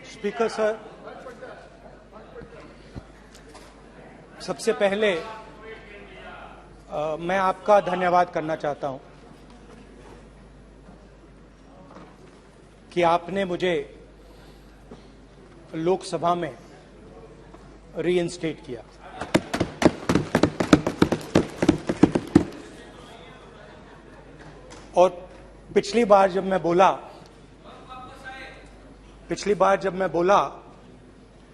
Speaker sir, सबसे पहले मैं आपका धन्यवाद करना चाहता हूं कि आपने मुझे लोकसभा में रीइंस्टेट किया। और पिछली बार जब मैं बोला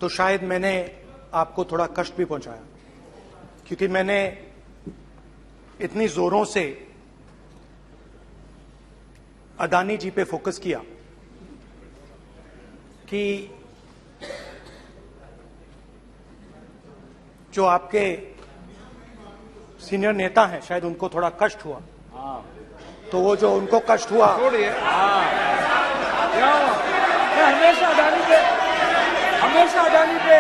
तो शायद मैंने आपको थोड़ा कष्ट भी पहुंचाया, क्योंकि मैंने इतनी जोरों से अदानी जी पे फोकस किया कि जो आपके सीनियर नेता हैं शायद उनको थोड़ा कष्ट हुआ। तो वो जो उनको कष्ट हुआ, हमेशा अडानी पे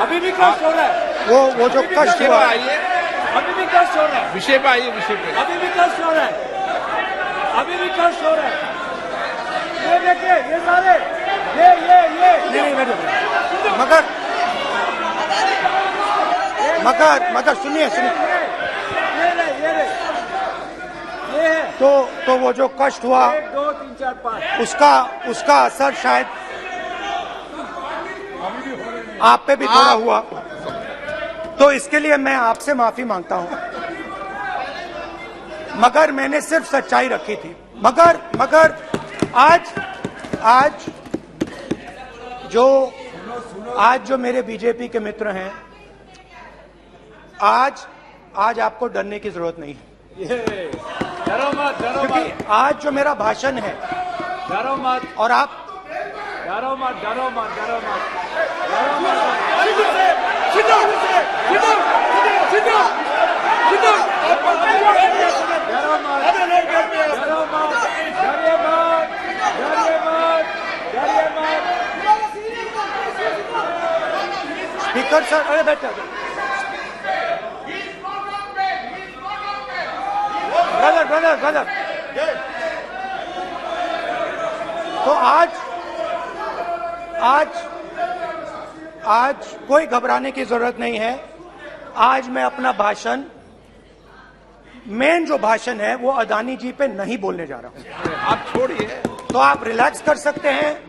अभी भी कष्ट हो रहा है। वो जो कष्ट हुआ, अभी भी कष्ट हो रहा है। विषय पे आइए, विषय पे। अभी भी कष्ट हो रहा है। ये देखिए, ये सारे नहीं मगर सुनिए ये है। तो वो जो कष्ट हुआ, 1 2 3 4 5 उसका असर शायद आप पे भी थोड़ा हुआ। तो इसके लिए मैं आपसे माफी मांगता हूं, मगर मैंने सिर्फ सच्चाई रखी थी। मगर आज जो मेरे बीजेपी के मित्र हैं, आज आपको डरने की जरूरत नहीं है, डरो मत। क्योंकि आज जो मेरा भाषण है, डरो मत और आप डरो मत। स्पीकर सर, अरे बैठे ब्रदर। तो आज कोई घबराने की जरूरत नहीं है। आज मैं अपना भाषण, मेन जो भाषण है, वो अदानी जी पे नहीं बोलने जा रहा हूं। आप छोड़िए, तो आप रिलैक्स कर सकते हैं,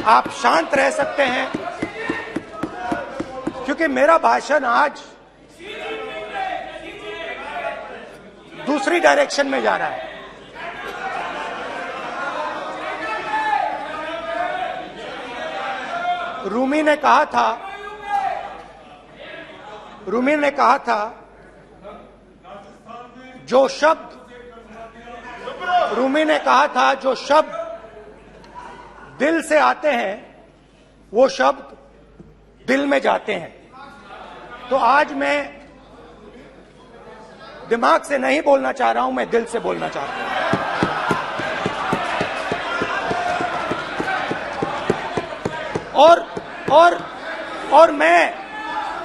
आप शांत रह सकते हैं, क्योंकि मेरा भाषण आज दूसरी डायरेक्शन में जा रहा है। रूमी ने कहा था जो शब्द दिल से आते हैं वो शब्द दिल में जाते हैं। तो आज मैं दिमाग से नहीं बोलना चाह रहा हूं, मैं दिल से बोलना चाह रहा हूं।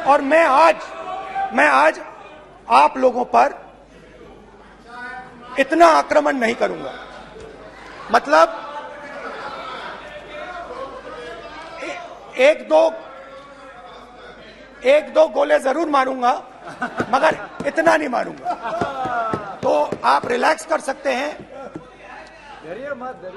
और मैं आज आप लोगों पर इतना आक्रमण नहीं करूंगा। मतलब एक दो गोले जरूर मारूंगा, मगर इतना नहीं मारूंगा। तो आप रिलैक्स कर सकते हैं। डरिए मत।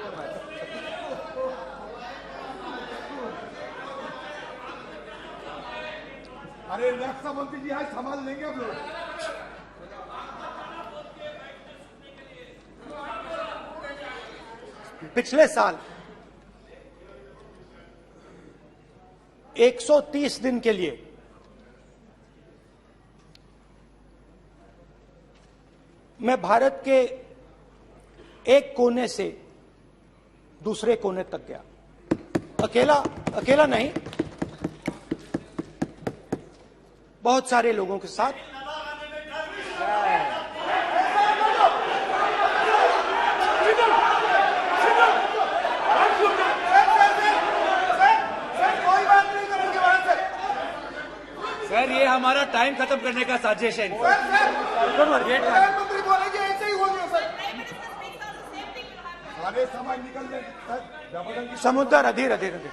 अरे रक्षा मंत्री जी, आज संभाल लेंगे आप लोग। पिछले साल 130 दिन के लिए मैं भारत के एक कोने से दूसरे कोने तक गया। अकेला नहीं, बहुत सारे लोगों के साथ। सर, ये हमारा टाइम खत्म करने का साजिश है। प्रधानमंत्री बोलेंगे ऐसे ही होंगे सर। अरे समय निकल गए सर, जबरदस्ती समुद्र अधीर अधीर अधीर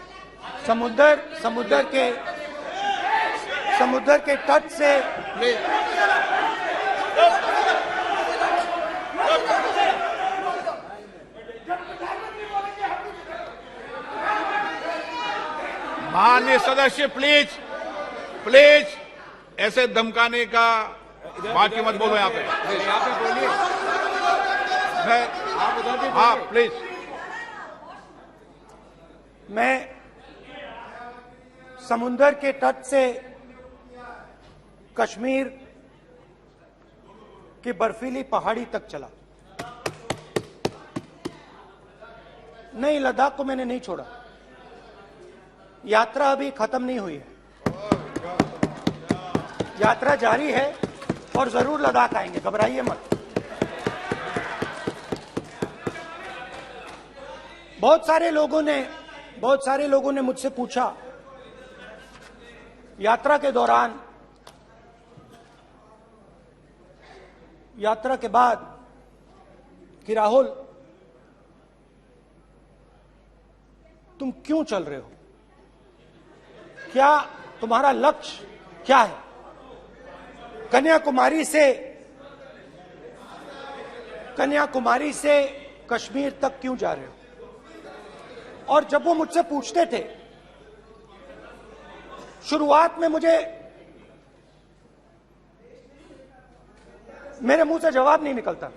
समुद्र के तट से माननीय सदस्य प्लीज प्लीज ऐसे धमकाने का बात की मत बोलो यहाँ पे। यहाँ पे बोलिए, आप उधर भी हाँ बोलिए। प्लीज। मैं समुद्र के तट से कश्मीर की बर्फीली पहाड़ी तक चला। नहीं, लद्दाख को मैंने नहीं छोड़ा। यात्रा अभी खत्म नहीं हुई है, यात्रा जारी है और जरूर लद्दाख आएंगे, घबराइए मत। बहुत सारे लोगों ने मुझसे पूछा यात्रा के दौरान, यात्रा के बाद कि राहुल तुम क्यों चल रहे हो, क्या तुम्हारा लक्ष्य क्या है, कन्याकुमारी से कश्मीर तक क्यों जा रहे हो। और जब वो मुझसे पूछते थे, शुरुआत में मेरे मुंह से जवाब नहीं निकलता।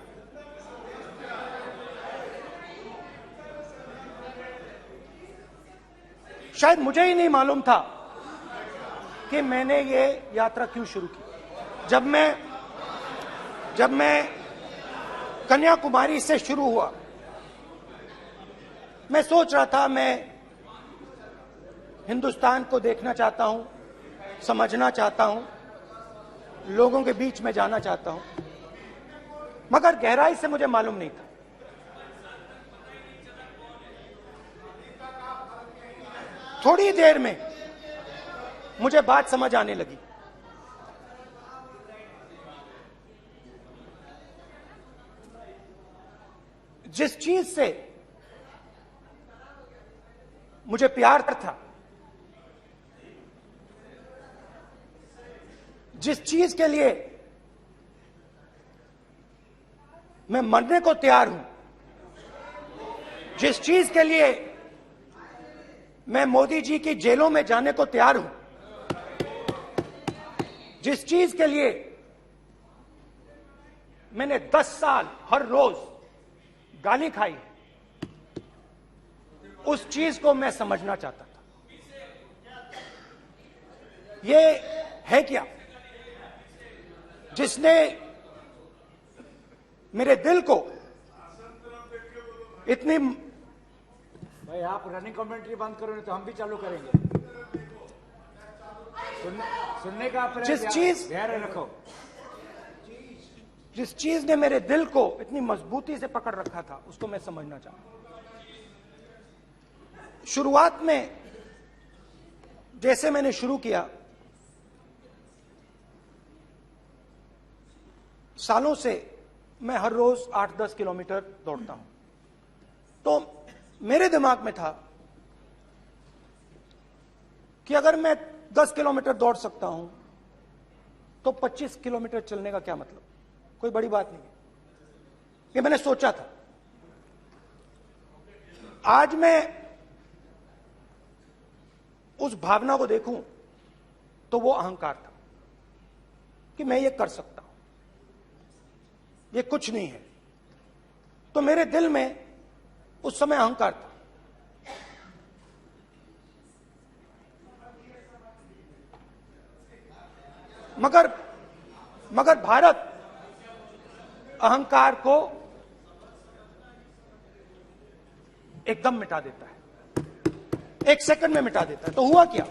शायद मुझे ही नहीं मालूम था कि मैंने ये यात्रा क्यों शुरू की। जब मैं कन्याकुमारी से शुरू हुआ, मैं सोच रहा था मैं हिंदुस्तान को देखना चाहता हूं, समझना चाहता हूं, लोगों के बीच में जाना चाहता हूं, मगर गहराई से मुझे मालूम नहीं था। थोड़ी देर में मुझे बात समझ आने लगी। जिस चीज से मुझे प्यार था, जिस चीज के लिए मैं मरने को तैयार हूं, जिस चीज के लिए मैं मोदी जी की जेलों में जाने को तैयार हूं, जिस चीज के लिए मैंने 10 साल हर रोज गाली खाई, उस चीज को मैं समझना चाहता था। ये है क्या जिसने मेरे दिल को इतनी, भाई आप रनिंग कमेंट्री बंद करो नहीं तो हम भी चालू करेंगे। सुनने का आप धैर्य रखो। जिस चीज ने मेरे दिल को इतनी मजबूती से पकड़ रखा था, उसको मैं समझना चाहता। शुरुआत में जैसे मैंने शुरू किया, सालों से मैं हर रोज 8-10 किलोमीटर दौड़ता हूं, तो मेरे दिमाग में था कि अगर मैं 10 किलोमीटर दौड़ सकता हूं तो 25 किलोमीटर चलने का क्या मतलब, कोई बड़ी बात नहीं है। ये मैंने सोचा था। आज मैं उस भावना को देखूं तो वो अहंकार था कि मैं ये कर सकता हूं, ये कुछ नहीं है। तो मेरे दिल में उस समय अहंकार था। मगर भारत अहंकार को एकदम मिटा देता है, 1 सेकंड में मिटा देता है। तो हुआ क्या,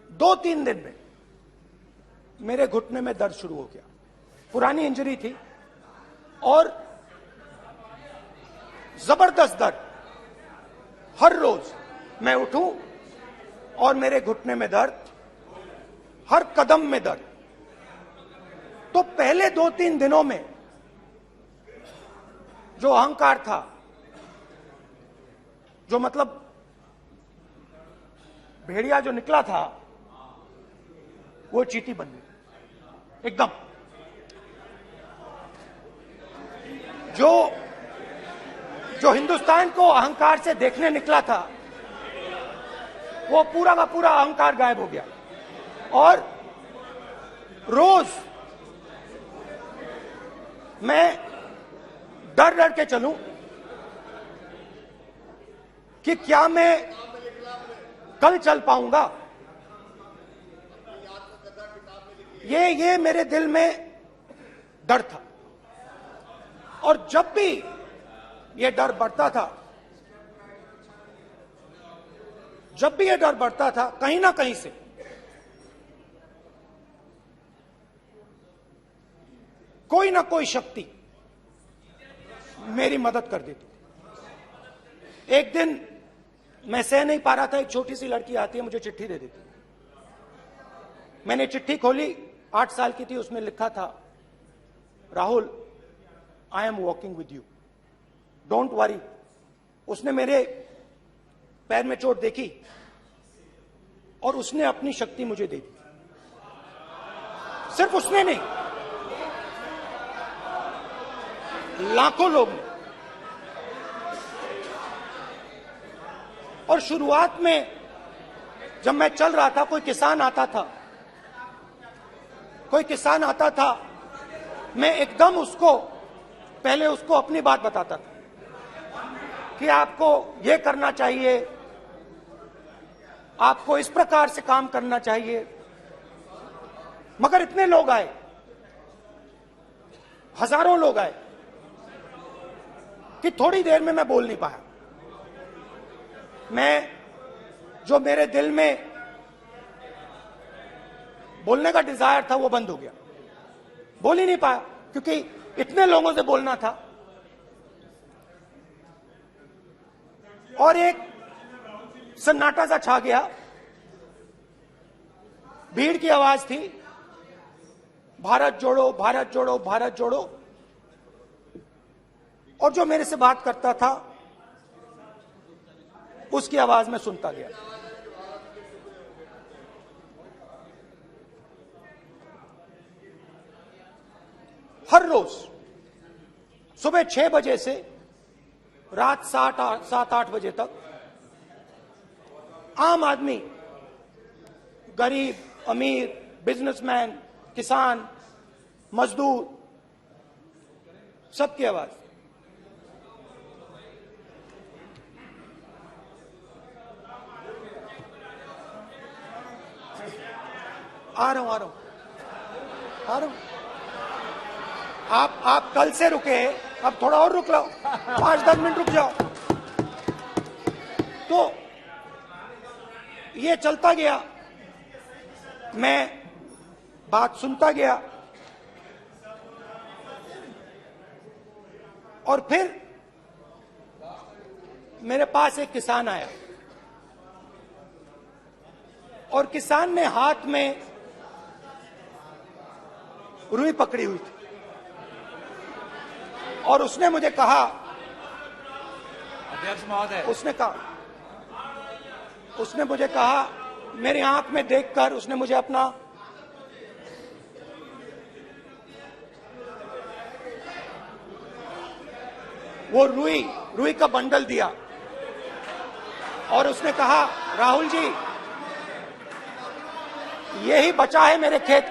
2-3 दिन में मेरे घुटने में दर्द शुरू हो गया। पुरानी इंजरी थी और जबरदस्त दर्द। हर रोज मैं उठूं और मेरे घुटने में दर्द, हर कदम में दर्द। तो पहले 2-3 दिनों में जो अहंकार था, जो मतलब भेड़िया जो निकला था, वो चींटी बन गई एकदम। जो हिंदुस्तान को अहंकार से देखने निकला था, वो पूरा का पूरा अहंकार गायब हो गया। और रोज मैं डर डर के चलूं कि क्या मैं कल चल पाऊंगा। ये मेरे दिल में डर था। और जब भी ये डर बढ़ता था, कहीं ना कहीं से कोई ना कोई शक्ति मेरी मदद कर देती। एक दिन मैं सह नहीं पा रहा था, एक छोटी सी लड़की आती है, मुझे चिट्ठी दे देती। मैंने चिट्ठी खोली, 8 साल की थी, उसमें लिखा था, Rahul, I am walking with you, don't worry. उसने मेरे पैर में चोट देखी और उसने अपनी शक्ति मुझे दे दी। सिर्फ उसने नहीं, लाखों लोग ने। और शुरुआत में जब मैं चल रहा था, कोई किसान आता था, मैं एकदम पहले उसको अपनी बात बताता था कि आपको ये करना चाहिए, आपको इस प्रकार से काम करना चाहिए। मगर इतने लोग आए, हजारों लोग आए, कि थोड़ी देर में मैं बोल नहीं पाया। जो मेरे दिल में बोलने का डिजायर था, वो बंद हो गया। बोल ही नहीं पाया, क्योंकि इतने लोगों से बोलना था। और एक सन्नाटा सा छा गया, भीड़ की आवाज थी, भारत जोड़ो, भारत जोड़ो, भारत जोड़ो। और जो मेरे से बात करता था, उसकी आवाज में सुनता गया। हर रोज सुबह 6 बजे से रात 7-8 बजे तक आम आदमी, गरीब, अमीर, बिजनेसमैन, किसान, मजदूर, सबकी आवाज। आ रहा हूं। आप कल से रुके, अब थोड़ा और रुक लो, 5-10 मिनट रुक जाओ। तो ये चलता गया, मैं बात सुनता गया। और फिर मेरे पास एक किसान आया, और किसान ने हाथ में रुई पकड़ी हुई थी, और उसने मुझे कहा, अध्यक्ष महोदय, उसने मुझे कहा, मेरी आंख में देखकर उसने मुझे अपना वो रुई का बंडल दिया, और उसने कहा, राहुल जी, यही बचा है मेरे खेत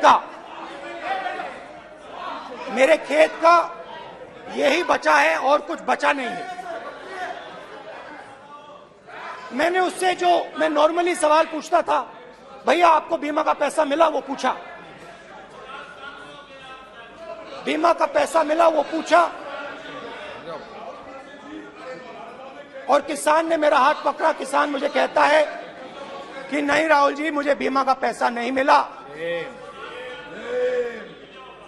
का, यही बचा है, और कुछ बचा नहीं है। मैंने उससे, जो मैं नॉर्मली सवाल पूछता था, भैया आपको बीमा का पैसा मिला, वो पूछा। बीमा का पैसा मिला, वो पूछा। और किसान ने मेरा हाथ पकड़ा। किसान मुझे कहता है कि नहीं राहुल जी, मुझे बीमा का पैसा नहीं मिला।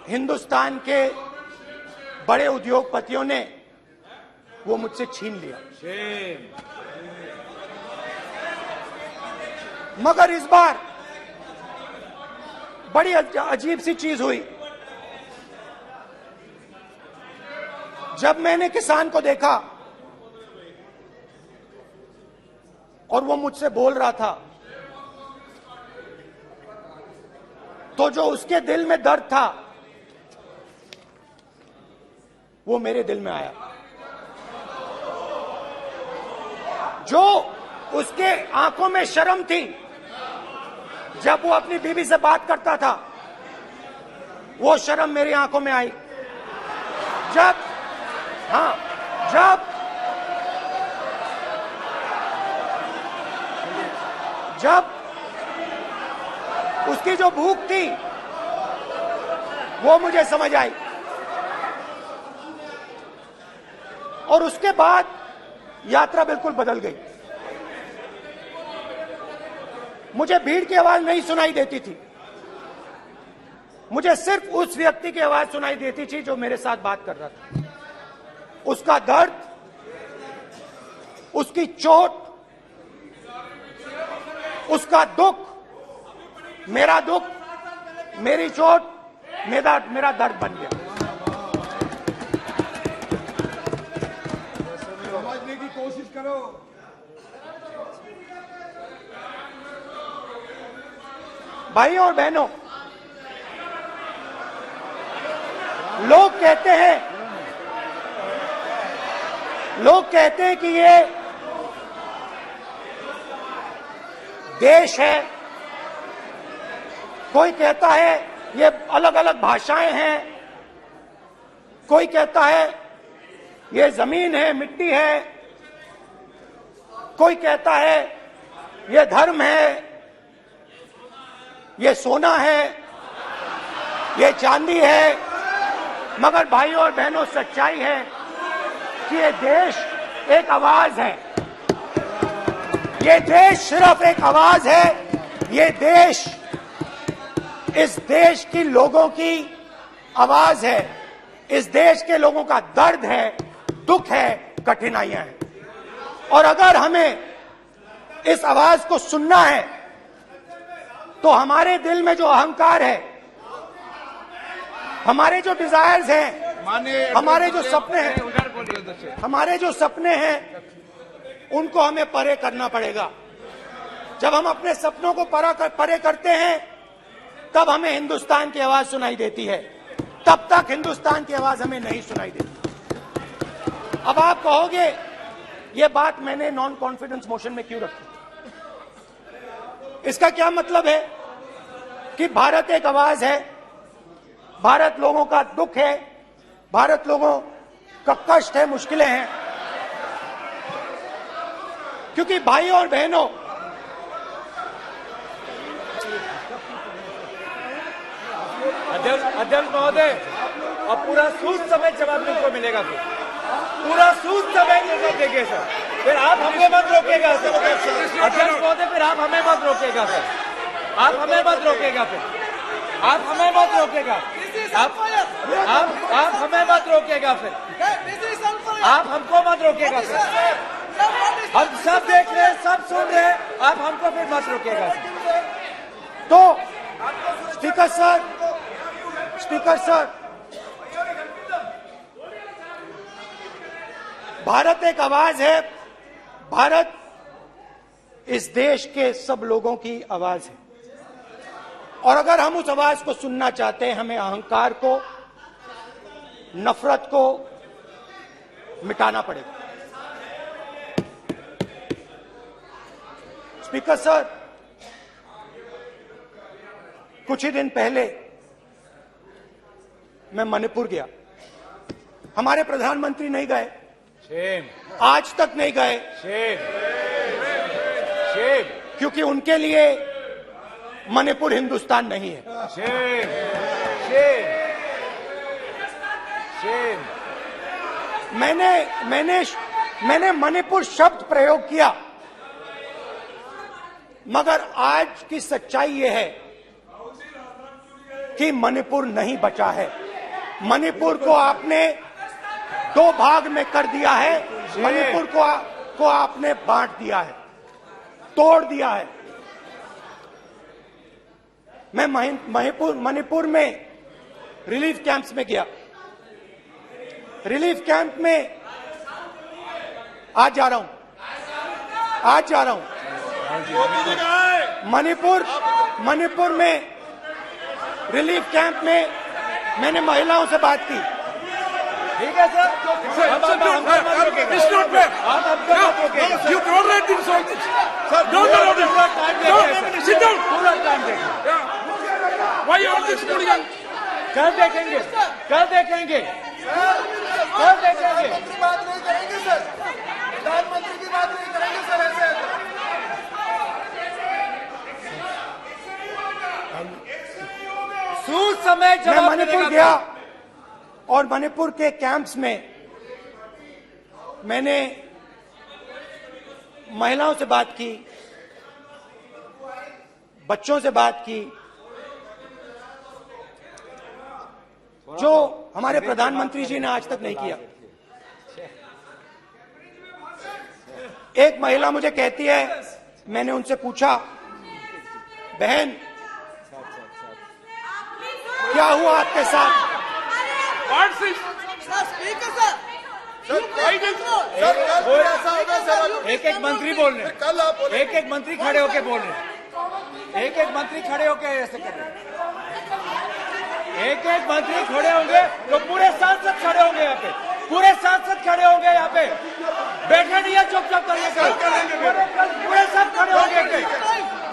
हिंदुस्तान के बड़े उद्योगपतियों ने वो मुझसे छीन लिया। मगर इस बार बड़ी अजीब सी चीज हुई। जब मैंने किसान को देखा और वो मुझसे बोल रहा था, तो जो उसके दिल में दर्द था वो मेरे दिल में आया। जो उसके आंखों में शर्म थी जब वो अपनी बीवी से बात करता था, वो शर्म मेरी आंखों में आई। जब उसकी जो भूख थी वो मुझे समझ आई। और उसके बाद यात्रा बिल्कुल बदल गई। मुझे भीड़ की आवाज नहीं सुनाई देती थी, मुझे सिर्फ उस व्यक्ति की आवाज सुनाई देती थी जो मेरे साथ बात कर रहा था। उसका दर्द, उसकी चोट, उसका दुख, मेरा दुख, मेरी चोट, मेरा दर्द बन गया। समझने की कोशिश करो। भाइयों और बहनों, लोग कहते हैं कि ये देश है, कोई कहता है ये अलग अलग भाषाएं हैं, कोई कहता है ये जमीन है, मिट्टी है, कोई कहता है ये धर्म है, ये सोना है, ये चांदी है। मगर भाइयों और बहनों, सच्चाई है कि ये देश एक आवाज है। ये देश सिर्फ एक आवाज है। ये देश इस देश की लोगों की आवाज है। इस देश के लोगों का दर्द है, दुख है, कठिनाइयां हैं। और अगर हमें इस आवाज को सुनना है तो हमारे दिल में जो अहंकार है, हमारे जो डिजायर्स हैं, हमारे जो सपने हैं, उनको हमें परे करना पड़ेगा। जब हम अपने सपनों को परे करते हैं तब हमें हिंदुस्तान की आवाज सुनाई देती है, तब तक हिंदुस्तान की आवाज हमें नहीं सुनाई देती। अब आप कहोगे ये बात मैंने नॉन कॉन्फिडेंस मोशन में क्यों रखी? इसका क्या मतलब है कि भारत एक आवाज है, भारत लोगों का दुख है, भारत लोगों का कष्ट है, मुश्किलें हैं। क्योंकि भाइयों और बहनों, अध्यक्ष महोदय, अब पूरा सूद समेत जवाब तुमको मिलेगा, पूरा सूद समेत जवाब देंगे सर। फिर आप हमें मत रोकेगा सर। अध्यक्ष महोदय, फिर आप हमें मत रोकेगा सर। आप हमें मत रोकेगा, फिर आप हमें मत रोकेगा, आप हमें मत रोकेगा, फिर आप हमको मत रोकेगा सर। हम सब देख रहे हैं, सब सुन रहे हैं, आप हमको फिर मत रोकेगा सर। तो स्पीकर सर, भारत एक आवाज है। भारत इस देश के सब लोगों की आवाज है। और अगर हम उस आवाज को सुनना चाहते हैं, हमें अहंकार को, नफरत को मिटाना पड़ेगा। स्पीकर सर, कुछ ही दिन पहले मैं मणिपुर गया। हमारे प्रधानमंत्री नहीं गए, आज तक नहीं गए, क्योंकि उनके लिए मणिपुर हिंदुस्तान नहीं है। मैंने मणिपुर शब्द प्रयोग किया, मगर आज की सच्चाई यह है कि मणिपुर नहीं बचा है। मणिपुर को आपने दो भाग में कर दिया है। मणिपुर को आपने बांट दिया है, तोड़ दिया है। मैं मणिपुर में रिलीफ कैंप्स में गया। रिलीफ कैंप में आज जा रहा हूं, मणिपुर में रिलीफ कैंप में मैंने महिलाओं से बात की। ठीक है सर, अब आप मत रोकेगा। It's not fair. आप हमको मत रोकेगा। You tolerate this all this. Sir, Don't allow this. पूरा टाइम No, देखेंगे। sit down. पूरा टाइम देखेंगे। Yeah. Why all this hooligan? कल देखेंगे, कल देखेंगे, कल देखेंगे। बात नहीं करेंगे सर, प्रधानमंत्री की बात नहीं करेंगे सर ऐसे। सूद समय मैं जवाब मणिपुर मिलेगा। गया और मणिपुर के कैंप्स में मैंने महिलाओं से बात की, बच्चों से बात की, जो हमारे प्रधानमंत्री जी ने आज तक नहीं किया। एक महिला मुझे कहती है, मैंने उनसे पूछा, बहन क्या हुआ आपके साथ? What's this? एक एक मंत्री बोल रहे हैं, कल आप बोले एक एक मंत्री खड़े होके बोल रहे हैं, एक एक मंत्री खड़े होके ऐसे कर रहे हैं। एक एक मंत्री खड़े होंगे तो पूरे सांसद खड़े होंगे यहाँ पे, पूरे सांसद खड़े होंगे यहाँ पे। बैठे नहीं है, चुपचाप करिए। कल पूरे सब खड़े होंगे,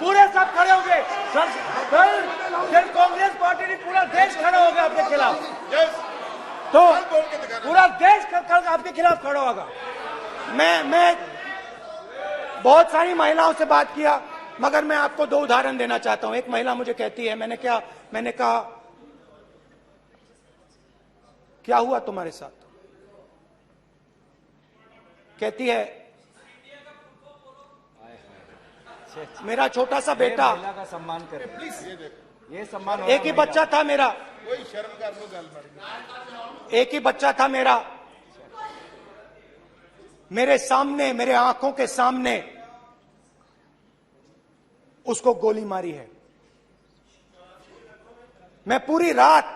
पूरे सब खड़े होंगे। कल कांग्रेस पार्टी ने पूरा देश खड़ा होगा आपके खिलाफ, तो पूरा देश कल आपके खिलाफ खड़ा होगा। मैं बहुत सारी महिलाओं से बात किया, मगर मैं आपको दो उदाहरण देना चाहता हूं। एक महिला मुझे कहती है, मैंने कहा क्या हुआ तुम्हारे साथ? कहती है, मेरा छोटा सा बेटा, महिला का सम्मान करें प्लीज, ये सम्मान। एक ही बच्चा था मेरा, कोई शर्म कर लो गल मारी। एक ही बच्चा था मेरा, मेरे सामने, मेरे आंखों के सामने उसको गोली मारी है। मैं पूरी रात,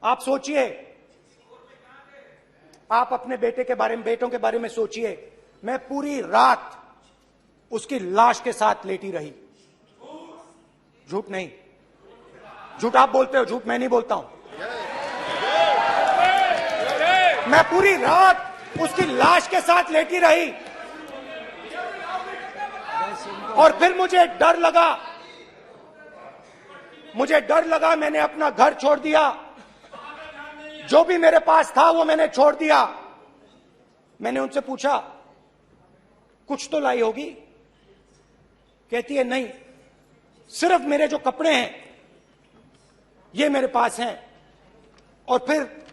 आप सोचिए, आप अपने बेटे के बारे में, बेटों के बारे में सोचिए, मैं पूरी रात उसकी लाश के साथ लेटी रही। झूठ नहीं, झूठ आप बोलते हो, झूठ मैं नहीं बोलता हूं। मैं पूरी रात उसकी लाश के साथ लेटी रही और फिर मुझे डर लगा, मैंने अपना घर छोड़ दिया, जो भी मेरे पास था वो मैंने छोड़ दिया। मैंने उनसे पूछा, कुछ तो लाई होगी? कहती है, नहीं, सिर्फ मेरे जो कपड़े हैं ये मेरे पास हैं। और फिर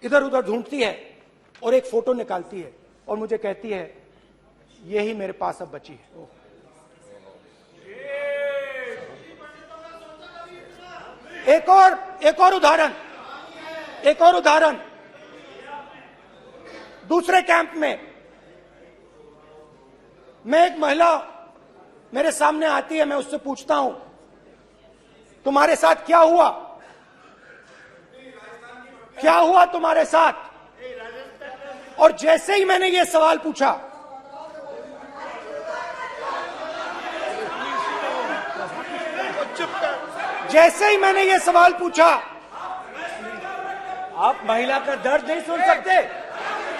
इधर उधर ढूंढती है और एक फोटो निकालती है और मुझे कहती है, यही मेरे पास अब बची है। एक और उदाहरण, दूसरे कैंप में मैं, एक महिला मेरे सामने आती है, मैं उससे पूछता हूं, तुम्हारे साथ क्या हुआ? क्या हुआ तुम्हारे साथ? और जैसे ही मैंने ये सवाल पूछा, आप महिला का दर्द नहीं सुन सकते,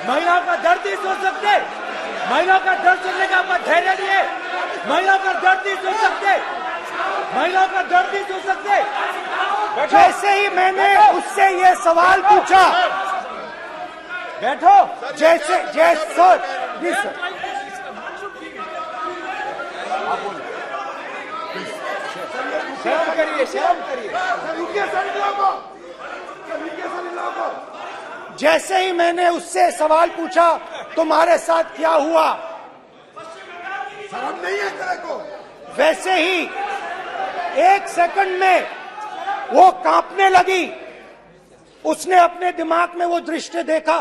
महिला का दर्द नहीं सुन सकते, महिला का दर्द सुनने का आपका धैर्य नहीं है। महिला का दर्द नहीं सुन सकते, महिला का दर्द नहीं सुन सकते। जैसे ही मैंने उससे ये सवाल पूछा, बैठो, जैसे सर, प्लीज सर, शर्म करिए, शर्म करिए। जैसे ही मैंने उससे सवाल पूछा, तुम्हारे साथ क्या हुआ, शर्म नहीं है तेरे को? वैसे ही एक सेकंड में वो कांपने लगी। उसने अपने दिमाग में वो दृश्य देखा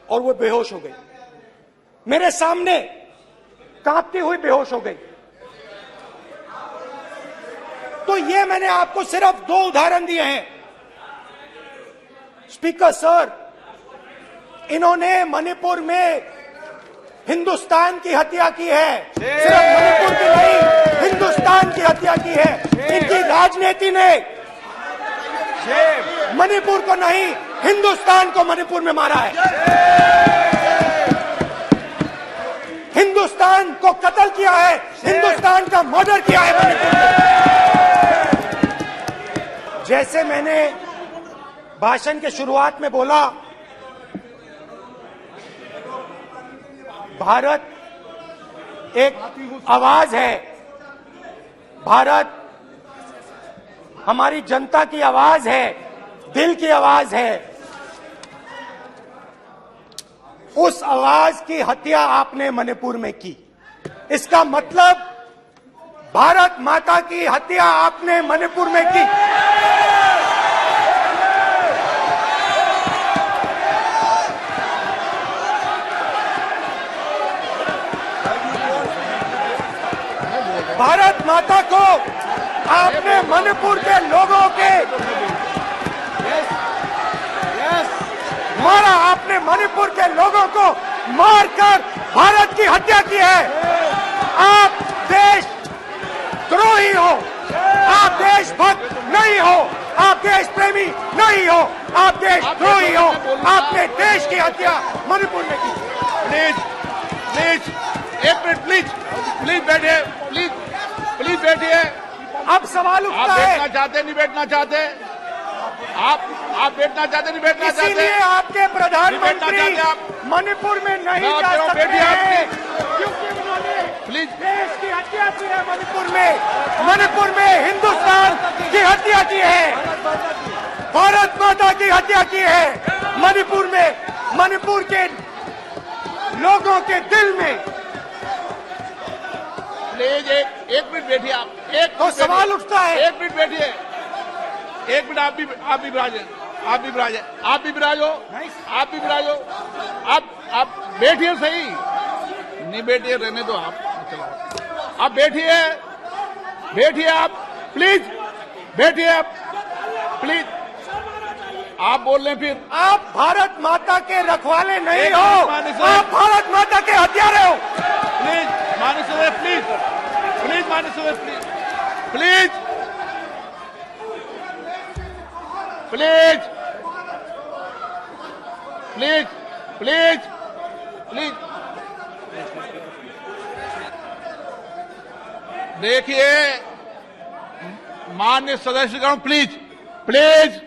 और वो बेहोश हो गई। मेरे सामने कांपती हुई बेहोश हो गई। तो ये मैंने आपको सिर्फ 2 उदाहरण दिए हैं। स्पीकर सर, इन्होंने मणिपुर में हिंदुस्तान की हत्या की है, सिर्फ मणिपुर की नहीं, हिंदुस्तान की हत्या की है। इनकी राजनीति ने मणिपुर को नहीं, हिंदुस्तान को मणिपुर में मारा है। हिंदुस्तान को कत्ल किया है, हिंदुस्तान का मर्डर किया है मणिपुर में। जैसे मैंने भाषण के शुरुआत में बोला, भारत एक आवाज है, भारत हमारी जनता की आवाज है, दिल की आवाज है। उस आवाज की हत्या आपने मणिपुर में की। इसका मतलब भारत माता की हत्या आपने मणिपुर में की। भारत माता को आपने मणिपुर के लोगों के मारा, आपने मणिपुर के लोगों को मारकर भारत की हत्या की है। आप देशद्रोही हो, आप देशभक्त नहीं हो, आप देश प्रेमी नहीं हो, आप देशद्रोही हो। आपने देश की हत्या मणिपुर में की। प्लीज प्लीज एक मिनट, प्लीज प्लीज बैठिए, प्लीज प्लीज बैठिए। अब सवाल आप उठता है, बैठना चाहते नहीं बैठना चाहते? आप बैठना चाहते नहीं बैठना चाहते? इसीलिए आपके प्रधानमंत्री चाहते आप? मणिपुर में नहीं मैं जा कह रहा हूं, सकते बैठिए आप, हैं, क्योंकि उन्होंने प्लीज। देश की हत्या की है। मणिपुर में हिंदुस्तान की हत्या की है, भारत माता की हत्या की है। मणिपुर में, मणिपुर के लोगों के दिल में। प्लीज एक मिनट बैठिए आप, एक तो मिनट सवाल बैठिए। उठता है, एक मिनट बैठिए, एक मिनट। आप भी विराजे, आप भी विराजे, आप भी विराजो, आप भी विराजो। आप बैठिए सही, नहीं बैठिए रहने दो आप, चलो आप बैठिए, बैठिए आप, प्लीज बैठिए आप, प्लीज। आप बोल रहे फिर आप भारत माता के रखवाले नहीं एक हो, मिनट माननीय सर। आप भारत माता के हत्यारे हो। प्लीज माननीय सदस्य, प्लीज प्लीज माननीय सदस्य, please please please please please. देखिए माननीय सदस्यगण, प्लीज प्लीज।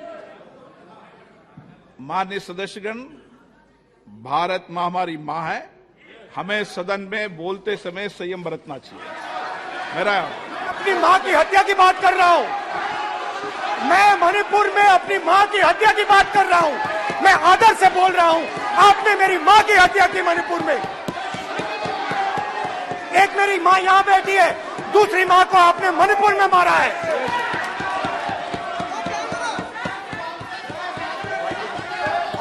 माननीय सदस्यगण, भारत मां हमारी मां है, हमें सदन में बोलते समय संयम बरतना चाहिए। मेरा अपनी मां की हत्या की बात कर रहा हूं, मैं मणिपुर में अपनी मां की हत्या की बात कर रहा हूं, मैं आदर से बोल रहा हूं। आपने मेरी मां की हत्या की मणिपुर में। एक मेरी मां यहां बैठी है, दूसरी मां को आपने मणिपुर में मारा है।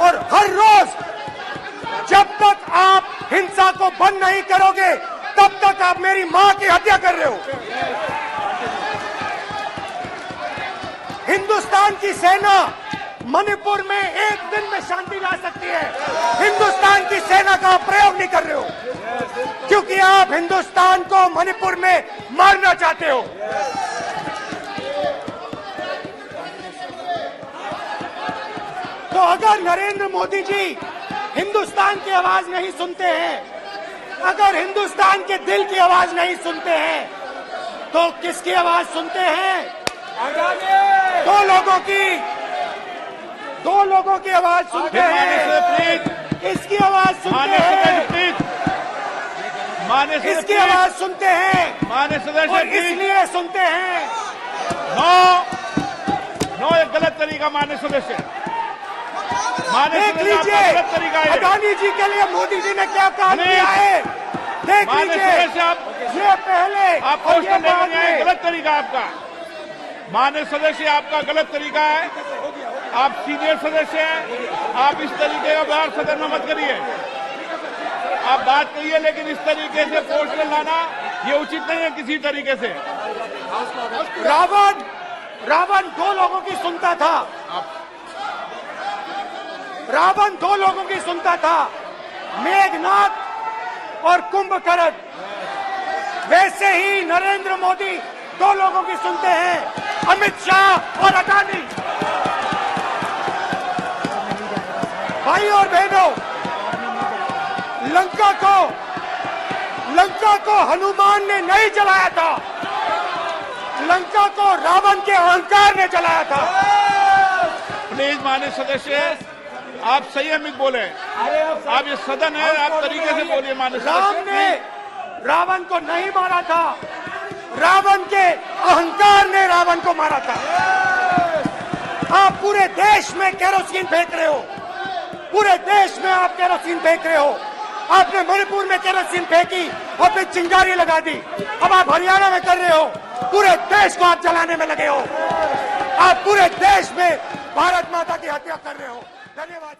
और हर रोज जब तक आप हिंसा को बंद नहीं करोगे, तब तक आप मेरी मां की हत्या कर रहे हो। हिंदुस्तान की सेना मणिपुर में एक दिन में शांति ला सकती है, हिंदुस्तान की सेना का प्रयोग नहीं कर रहे हो, क्योंकि आप हिंदुस्तान को मणिपुर में मारना चाहते हो। तो अगर नरेंद्र मोदी जी हिंदुस्तान की आवाज नहीं सुनते हैं, अगर हिंदुस्तान के दिल की आवाज नहीं सुनते हैं, तो किसकी आवाज सुनते हैं? दो लोगों की आवाज सुनते हैं। इसकी आवाज सुनते हैं, इसकी आवाज सुनते हैं, माननीय सदस्य, और इसलिए सुनते हैं। नो ये गलत तरीका माननीय सदस्य, देख लीजिए गलत तरीका है। अडानी जी के लिए मोदी जी ने क्या काम किया है, देख माननीय लीजिए। सदस्य, आप ये पहले आपको और उसको ये लेकर बाद नहीं आए, में। गलत तरीका आपका। माननीय सदस्य, आपका गलत तरीका है, आप सीनियर सदस्य हैं, आप इस तरीके का व्यवहार सदन में मत करिए। आप बात करिए, लेकिन इस तरीके से पोस्टर लाना ये उचित नहीं है किसी तरीके से। रावण दो लोगों की सुनता था। रावण दो लोगों की सुनता था, मेघनाथ और कुंभकर्ण। वैसे ही नरेंद्र मोदी दो लोगों की सुनते हैं, अमित शाह और अडानी। भाई और बहनों, लंका को हनुमान ने नहीं जलाया था, लंका को रावण के अहंकार ने जलाया था। प्लीज माननीय सदस्य, आप संयमित बोले। आप ये सदन है, आप तरीके से बोलिए माननीय राम सदस्य। ने रावण को नहीं मारा था, रावण के अहंकार ने रावण को मारा था। आप पूरे देश में केरोसिन फेंक रहे हो, पूरे देश में आप केरोसिन फेंक रहे हो। आपने मणिपुर में केरोसिन फेंकी और फिर चिंगारी लगा दी। अब आप हरियाणा में कर रहे हो, पूरे देश को आप जलाने में लगे हो। आप पूरे देश में भारत माता की हत्या कर रहे हो। धन्यवाद।